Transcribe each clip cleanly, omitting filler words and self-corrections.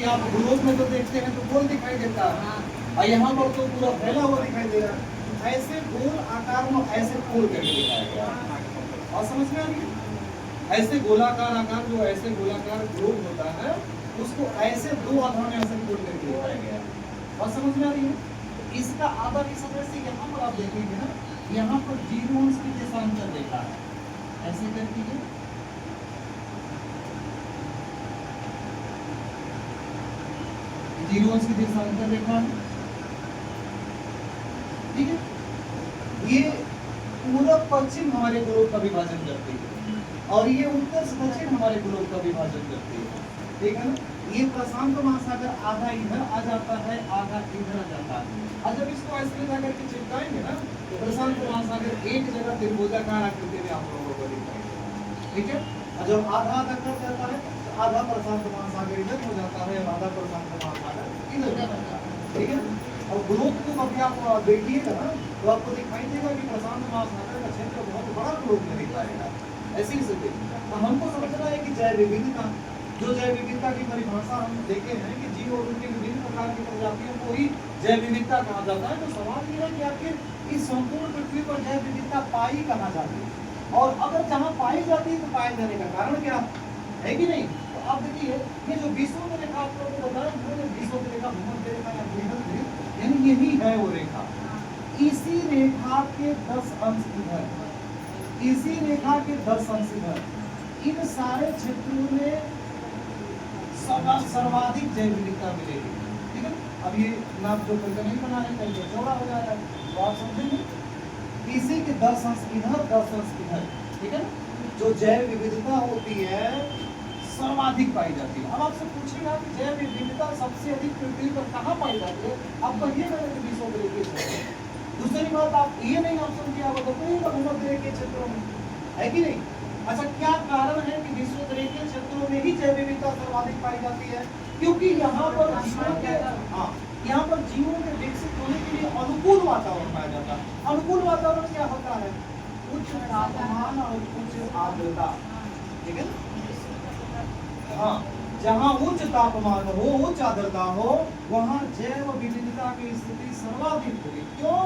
कि आप ग्लोब में तो देखते हैं तो गोल दिखाई देता है, और यहाँ पर तो पूरा फैला हुआ दिखाई दे रहा है। ऐसे गोल आकार में ऐसे खोल करके दिखाया गया है। और समझ में आ रही है? ऐसे गोलाकार आकार, जो ऐसे गोलाकार ग्लोब होता है उसको ऐसे दो आधार में ऐसे खोल करके दिखाया गया है। और समझ में आ रही है? तो इसका आधा की सतह से यहाँ पर आप देखेंगे ना, यहाँ पर 0 अंश की देशांतर रेखा है, ऐसे कर दीजिए। जीरो अंश की देशांतर रेखा है, ठीक है। ये पूरब पश्चिम हमारे ग्लोब का विभाजन करती है, और ये उत्तर से दक्षिण हमारे ग्लोब का विभाजन करती है, ठीक है ना। ये प्रशांत महासागर आधा इधर आ जाता है, आधा इधर आ जाता है। और जब इसको ऐसे लेकर करके चिपकाएंगे ना, तो प्रशांत महासागर एक जगह त्रिभुजाकार आकृति में आप लोगों को दिखाएगा, ठीक है। और जब आधा आधा कट जाता है तो आधा प्रशांत महासागर इधर हो जाता है और आधा प्रशांत महासागर इधर हो जाता है, ठीक है। और ग्लोब को कभी आप देखिएगा ना तो आपको दिखाई देगा कि प्रशांत महासागर का क्षेत्र बहुत बड़ा ग्लोब में दिखाएगा, ऐसी स्थिति। तो हमको समझना है कि जैव विविधता, जो जैव विविधता की परिभाषा हम देखे हैं कि जीव और उनके विभिन्न प्रकार की प्रजातियों को ही जैव विविधता कहा जाता है। तो सवाल ये है कि आखिर इस संपूर्ण पृथ्वी पर जैव विविधता पाई कहाँ जाती है, और अगर जहाँ पाई जाती है तो पाए जाने का कारण क्या है कि नहीं। तो आप देखिए, ये जो विषुवत रेखा आप लोगों को बताया, विषुवत रेखा, भूमध्य रेखा या भूमध्य, यानी यही है वो रेखा। इसी रेखा के 10 अंश इधर, इसी रेखा के 10 अंश इधर, इन सारे क्षेत्रों में सर्वाधिक जैव विविधता मिलेगी, ठीक है। अब ये नाप जो करके नहीं बना है कहीं चौड़ा हो जाएगा, तो आप समझेंगे इसी के 10 अंश इधर 10 अंश इधर, ठीक है ना। जो जैव विविधता होती है सर्वाधिक पाई जाती है। अब आपसे पूछेगा कि जैव विविधता सबसे अधिक पृथ्वी पर कहाँ पाई जाती है, आप कहिएगा कि विषुवत रेखीय। दूसरी बात, आप ये नहीं ऑप्शन किया होगा तो भूमध्य रेखीय क्षेत्रों में, है कि नहीं। अच्छा, क्या कारण है कि विषुवत रेखीय क्षेत्रों में ही जैव विविधता सर्वाधिक पाई जाती है? क्योंकि यहाँ पर जीवों के यहाँ पर जीवों के विकसित होने के लिए अनुकूल वातावरण पाया जाता है। अनुकूल वातावरण क्या होता है? उच्च तापमान और उच्च आर्द्रता, ठीक है ना। हाँ, जहाँ उच्च तापमान हो, उच्च आर्द्रता हो, वहाँ जैव विविधता की स्थिति सर्वाधिक होगी। क्यों?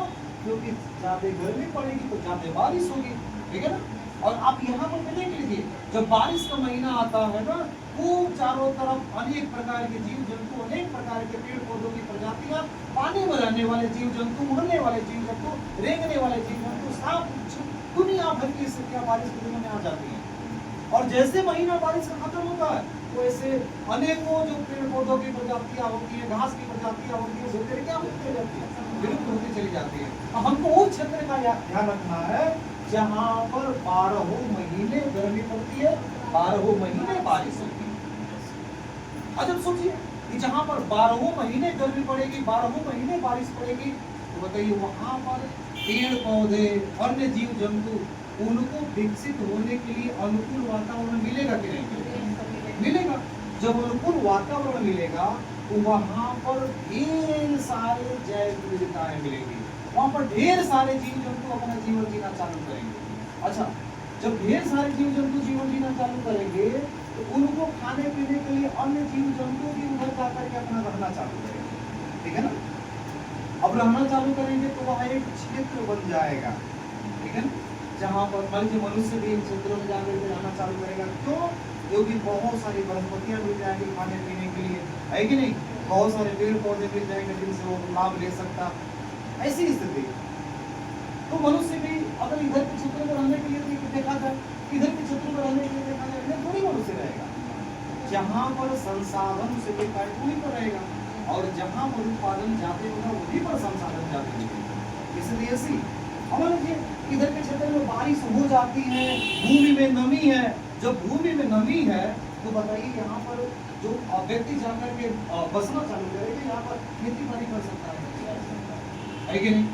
क्योंकि ज्यादा गर्मी पड़ेगी तो ज्यादा बारिश होगी, ठीक है ना। और आप यहाँ पर देख लीजिए, जब बारिश का महीना आता है ना, खूब चारों तरफ अनेक प्रकार के जीव जंतु, अनेक प्रकार के पेड़ पौधों की प्रजातियां, पानी में रहने वाले जीव जंतु, उड़ने वाले जीव जंतु, रेंगने वाले जीव जंतु, सांप, दुनिया भर की स्थितियां बारिश के दिनों में आ जाती हैं। और जैसे महीना बारिश का खत्म होता है तो ऐसे अनेकों जो पेड़ पौधों की प्रजातियां होती है, घास की प्रजातियां होती है, वो क्या होती जाती है, विलुप्त होती चली जाती है। हमको उस क्षेत्र का ध्यान रखना है जहाँ पर 12 महीने गर्मी पड़ती है, 12 महीने बारिश होती है। अब सोचिए कि जहाँ पर 12 महीने गर्मी पड़ेगी, 12 महीने बारिश पड़ेगी, तो बताइए वहां पर पेड़ पौधे, अन्य जीव जंतु, उनको विकसित होने के लिए अनुकूल वातावरण मिलेगा कि नहीं मिलेगा। जब अनुकूल वातावरण मिलेगा तो वहां पर ढेर सारे जैव विविधताएं मिलेंगी, वहां पर ढेर सारे जीव जंतु अपना जीवन जीना चालू करेंगे। अच्छा, जब ढेर सारे जीव जंतु जीवन जीना चालू करेंगे तो उनको खाने पीने के लिए अन्य जीव जंतु भी उधर जाकर के अपना रहना चालू करेंगे, ठीक है ना। अब रहना चालू करेंगे तो वहाँ एक क्षेत्र बन जाएगा, ठीक है ना, जहाँ पर मान लीजिए मनुष्य भी इन क्षेत्रों में जाकर के रहना चालू करेगा। क्यों? क्योंकि बहुत सारी वनस्पतियां मिल जाएंगी खाने पीने के लिए, है कि नहीं। बहुत सारे पेड़ पौधे मिल जाएंगे जिनसे वो लाभ ले सकता, ऐसी स्थिति। तो मनुष्य भी अगर इधर के क्षेत्र में रहने के लिए देखा जाए, इधर के क्षेत्र में रहने के लिए देखा जाए, इधर थोड़ी मनुष्य रहेगा। जहाँ पर संसाधन उसे देखा है वहीं पर रहेगा, और जहाँ पर उत्पादन ज्यादा होगा वहीं पर संसाधन ज्यादा मिलेगा। इसलिए ऐसी मान लीजिए इधर के क्षेत्र में बारिश हो जाती है, भूमि में नमी है। जब भूमि में नमी है तो बताइए यहाँ पर जो व्यक्ति जाकर के बसना चालू करेगा, यहाँ पर खेती बाड़ी कर सकता है कि नहीं,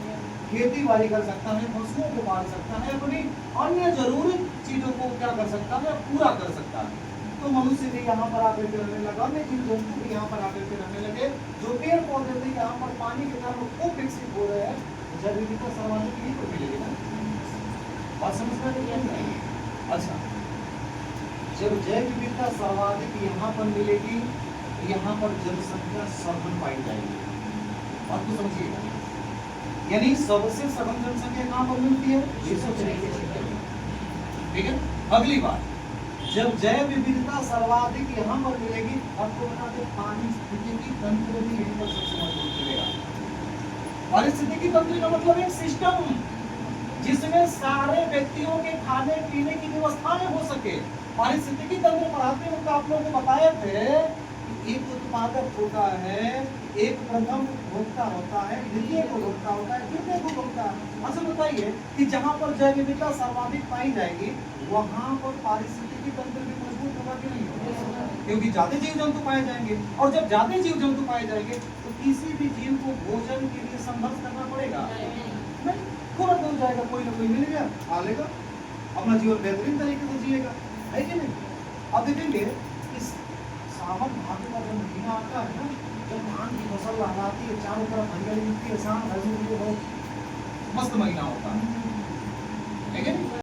खेती बाड़ी कर सकता है, पशुओं को पाल सकता है, अपनी अन्य जरूरी चीजों को क्या कर सकता है, पूरा कर सकता है। तो मनुष्य भी यहाँ पर आकर के रहने लगा, अन्य जीव जंतु भी यहाँ पर आकर के रहने लगे। जो पेड़ पौधे थे यहाँ पर पानी के कारण खूब विकसित हो रहे हैं, जैव विविधता सर्वाधिक यही तो मिलेगी ना। बात समझ में नहीं? अच्छा, जब जैव विविधता सर्वाधिक यहाँ पर मिलेगी यहाँ पर जनसंख्या सघन पाई जाएगी। बात को समझिएगा, यानी सबसे सघन जनसंख्या कहाँ पर मिलती है? ठीक है। अगली बात, जब जैव विविधता सर्वाधिक यहाँ पर मिलेगी, आपको बता दें पारिस्थितिकी तंत्र भी यहीं पर सबसे मजबूत मिलेगा। पारिस्थितिकी तंत्र का मतलब एक सिस्टम जिसमें सारे व्यक्तियों के खाने पीने की व्यवस्थाएं हो सके। पारिस्थितिकी तंत्र पढ़ाते वक्त आप लोगों को बताए थे कि एक उत्पादक होता है, एक प्रथम उपभोक्ता होता है, द्वितीय उपभोक्ता होता है, तृतीय उपभोक्ता। अच्छा बताइए कि जहां पर जैव विविधता सर्वाधिक पाई जाएगी वहां पर पारिस्थितिकी तंत्र भी मजबूत होगा कि नहीं होगा? क्योंकि ज्यादा जीव जंतु पाए जाएंगे, और जब ज्यादा जीव जंतु पाए जाएंगे तो किसी भी जीव को भोजन के लिए संघर्ष करना पड़ेगा नहीं, तुरंत मिल जाएगा, कोई ना कोई मिल गया, खा लेगा, अपना जीवन बेहतरीन तरीके से जिएगा, है कि नहीं? अब देखेंगे इस सावन भादो का जब महीना आता है ना, जब धान की फसल लहराती है, चारों तरफ हरियाली मिलती है, शाम बहुत मस्त महीना होता है, ठीक है?